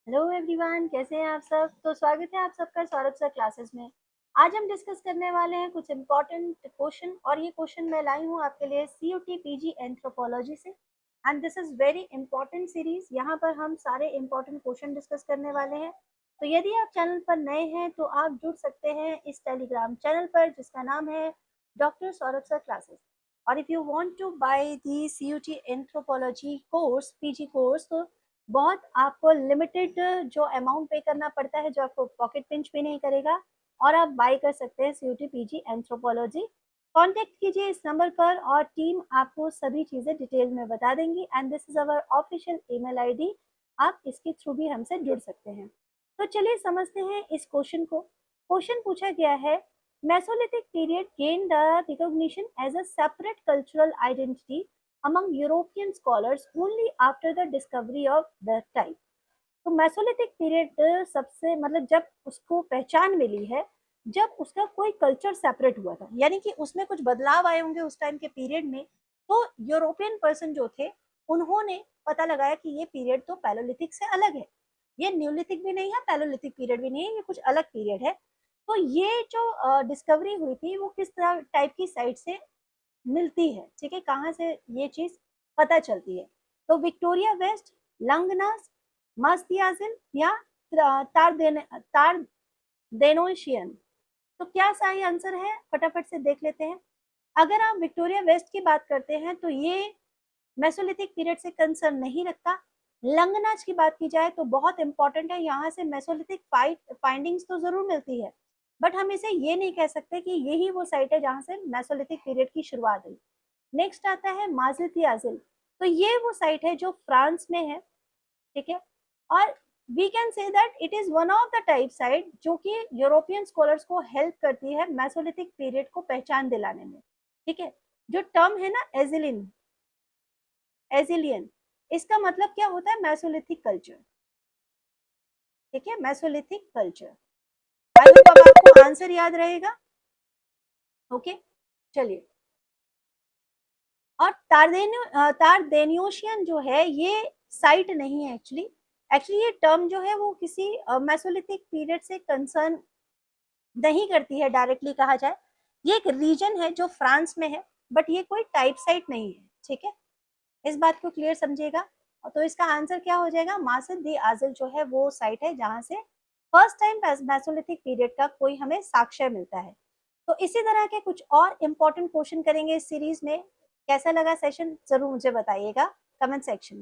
Hello everyone, कैसे हैं आप सब। तो स्वागत है आप सबका सौरभ सर क्लासेस में। आज हम डिस्कस करने वाले हैं कुछ इम्पोर्टेंट क्वेश्चन, और ये क्वेश्चन मैं लाई हूँ आपके लिए CUT PG एंथ्रोपोलॉजी से। And this is very important series. यहाँ पर हम सारे इंपॉर्टेंट क्वेश्चन डिस्कस करने वाले हैं। तो यदि आप चैनल पर नए हैं तो आप जुड़ सकते हैं इस टेलीग्राम चैनल पर जिसका नाम है डॉक्टर सौरभ सर क्लासेस। और if you want to buy the CUT anthropology course PG course, तो बहुत आपको लिमिटेड जो अमाउंट पे करना पड़ता है, जो आपको पॉकेट पिंच भी नहीं करेगा, और आप बाय कर सकते हैं CUT PG एंथ्रोपोलॉजी। कांटेक्ट कीजिए इस नंबर पर और टीम आपको सभी चीज़ें डिटेल में बता देंगी। And this is our official email ID. आप इसके थ्रू भी हमसे जुड़ सकते हैं। तो चलिए समझते हैं इस क्वेश्चन को। क्वेश्चन पूछा गया है, mesolithic period gain the recognition as a separate cultural identity among European scholars only after the discovery of the type। तो मेसोलिथिक पीरियड सबसे मतलब जब उसको पहचान मिली है जब उसका कोई कल्चर सेपरेट हुआ था, यानी कि उसमें कुछ बदलाव आए होंगे उस टाइम के पीरियड में। तो यूरोपियन पर्सन जो थे उन्होंने पता लगाया कि ये पीरियड तो पैलोलिथिक से अलग है, ये न्यूलिथिक भी नहीं है, पैलोलिथिक पीरियड भी नहीं है, ये कुछ अलग पीरियड है। तो ये जो डिस्कवरी हुई थी वो किस तरह टाइप की साइट से मिलती है, ठीक है, कहाँ से ये चीज पता चलती है। तो विक्टोरिया वेस्ट, लंगनास, मास्तियाजिल या तार देनोशियन। तो क्या सही आंसर है, फटाफट से देख लेते हैं। अगर आप विक्टोरिया वेस्ट की बात करते हैं तो ये मेसोलिथिक पीरियड से कंसर्न नहीं रखता। लंगनाच की बात की जाए तो बहुत इंपॉर्टेंट है, यहाँ से मेसोलिथिक फाइंडिंग्स तो जरूर मिलती है, बट हम इसे ये नहीं कह सकते कि यही वो साइट है जहाँ से मेसोलिथिक पीरियड की शुरुआत हुई। नेक्स्ट आता है माजिल, तो ये वो साइट है जो फ्रांस में है, ठीक है। और we can say that it is one of the type site जो कि यूरोपियन स्कॉलर्स को हेल्प करती है मेसोलिथिक पीरियड को पहचान दिलाने में, ठीक है। जो टर्म है ना एजिलियन, इसका मतलब क्या होता है, मेसोलिथिक कल्चर, ठीक है, मेसोलिथिक कल्चर। आई होप अब आपको आंसर याद रहेगा। ओके, चलिए। और तारदेनियोशियन जो है ये साइट नहीं है एक्चुअली। एक्चुअली ये टर्म जो है वो किसी मेसोलिथिक पीरियड से कंसर्न नहीं करती है, डायरेक्टली कहा जाए। ये एक रीजन है जो फ्रांस में है, बट ये कोई टाइप साइट नहीं है, ठीक है। इस बात को क्लियर समझिएगा। तो इसका आंसर क्या हो जाएगा, मासिद दी आजिल जो है वो साइट है जहां से फर्स्ट टाइम मेसोलिथिक पीरियड का कोई हमें साक्ष्य मिलता है। तो इसी तरह के कुछ और इम्पोर्टेंट क्वेश्चन करेंगे इस सीरीज में। कैसा लगा सेशन जरूर मुझे बताइएगा कमेंट सेक्शन में।